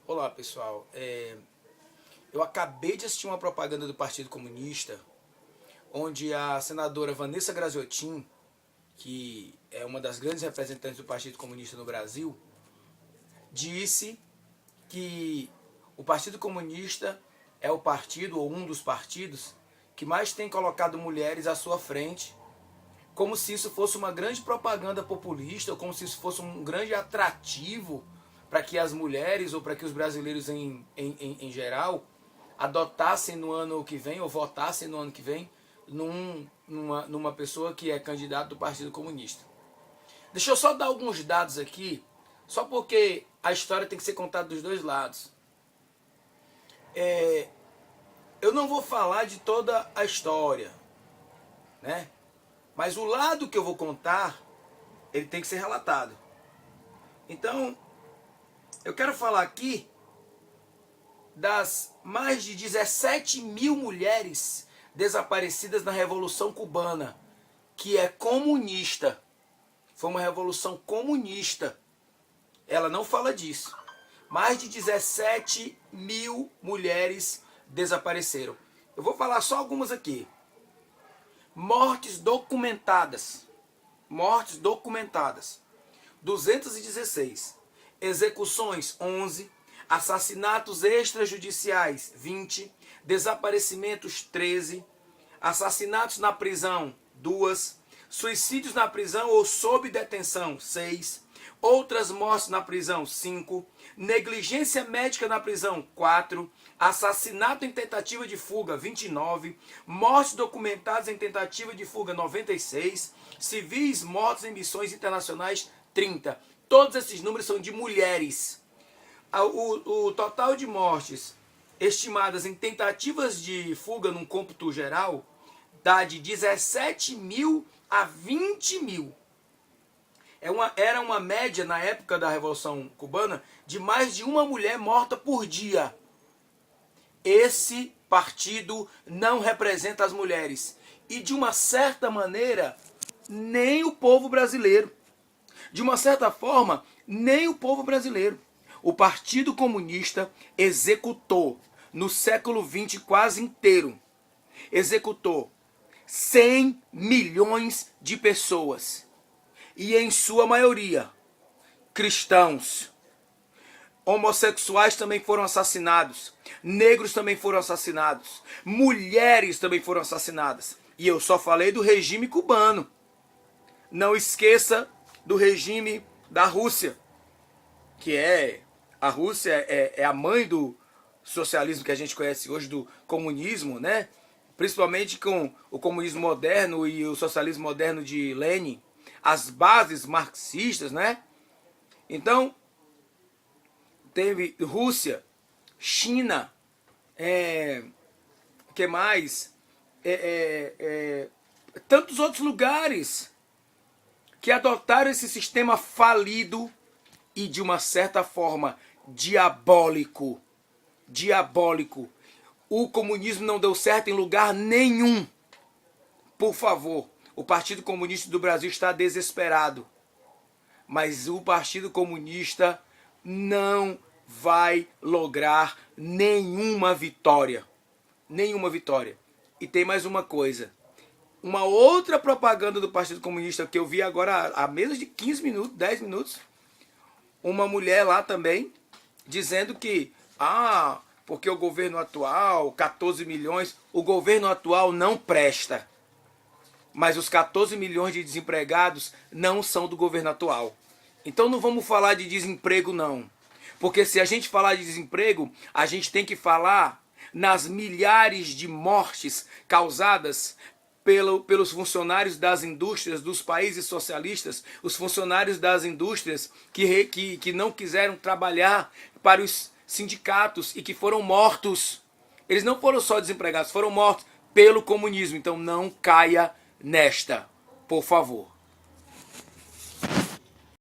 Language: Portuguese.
Olá pessoal, eu acabei de assistir uma propaganda do Partido Comunista, onde a senadora Vanessa Graziotin, que é uma das grandes representantes do Partido Comunista no Brasil, disse que o Partido Comunista é o partido, ou um dos partidos, que mais tem colocado mulheres à sua frente, como se isso fosse uma grande propaganda populista, ou como se isso fosse um grande atrativo para que as mulheres, ou para que os brasileiros em geral, adotassem no ano que vem, ou votassem no ano que vem, numa pessoa que é candidato do Partido Comunista. Deixa eu só dar alguns dados aqui, só porque a história tem que ser contada dos dois lados. Eu não vou falar de toda a história, né? Mas o lado que eu vou contar, ele tem que ser relatado. Então, eu quero falar aqui das mais de 17 mil mulheres desaparecidas na Revolução Cubana, que é comunista. Foi uma revolução comunista. Ela não fala disso. Mais de 17 mil mulheres desapareceram. Eu vou falar só algumas aqui. Mortes documentadas. Mortes documentadas. 216. Execuções, 11. Assassinatos extrajudiciais, 20. Desaparecimentos, 13. Assassinatos na prisão, 2. Suicídios na prisão ou sob detenção, 6. Outras mortes na prisão, 5. Negligência médica na prisão, 4. Assassinato em tentativa de fuga, 29. Mortes documentadas em tentativa de fuga, 96. Civis mortos em missões internacionais, 30. Todos esses números são de mulheres. O total de mortes estimadas em tentativas de fuga num cômputo geral dá de 17 mil a 20 mil. Era uma média na época da Revolução Cubana de mais de uma mulher morta por dia. Esse partido não representa as mulheres. E de uma certa maneira, nem o povo brasileiro. De uma certa forma, nem o povo brasileiro. O Partido Comunista executou, no século XX quase inteiro, executou 100 milhões de pessoas. E em sua maioria, cristãos. Homossexuais também foram assassinados. Negros também foram assassinados. Mulheres também foram assassinadas. E eu só falei do regime cubano. Não esqueça do regime da Rússia, que a Rússia é a mãe do socialismo que a gente conhece hoje, do comunismo, né? Principalmente com o comunismo moderno e o socialismo moderno de Lenin, as bases marxistas, né? Então, teve Rússia, China, que mais? Tantos outros lugares que adotaram esse sistema falido e, de uma certa forma, diabólico. Diabólico. O comunismo não deu certo em lugar nenhum. Por favor, o Partido Comunista do Brasil está desesperado. Mas o Partido Comunista não vai lograr nenhuma vitória. Nenhuma vitória. E tem mais uma coisa. Uma outra propaganda do Partido Comunista que eu vi agora há menos de 15 minutos, 10 minutos. Uma mulher lá também dizendo que, porque o governo atual, 14 milhões, o governo atual não presta. Mas os 14 milhões de desempregados não são do governo atual. Então não vamos falar de desemprego não. Porque se a gente falar de desemprego, a gente tem que falar nas milhares de mortes causadas pelos funcionários das indústrias dos países socialistas, os funcionários das indústrias que não quiseram trabalhar para os sindicatos e que foram mortos. Eles não foram só desempregados, foram mortos pelo comunismo. Então não caia nesta, por favor.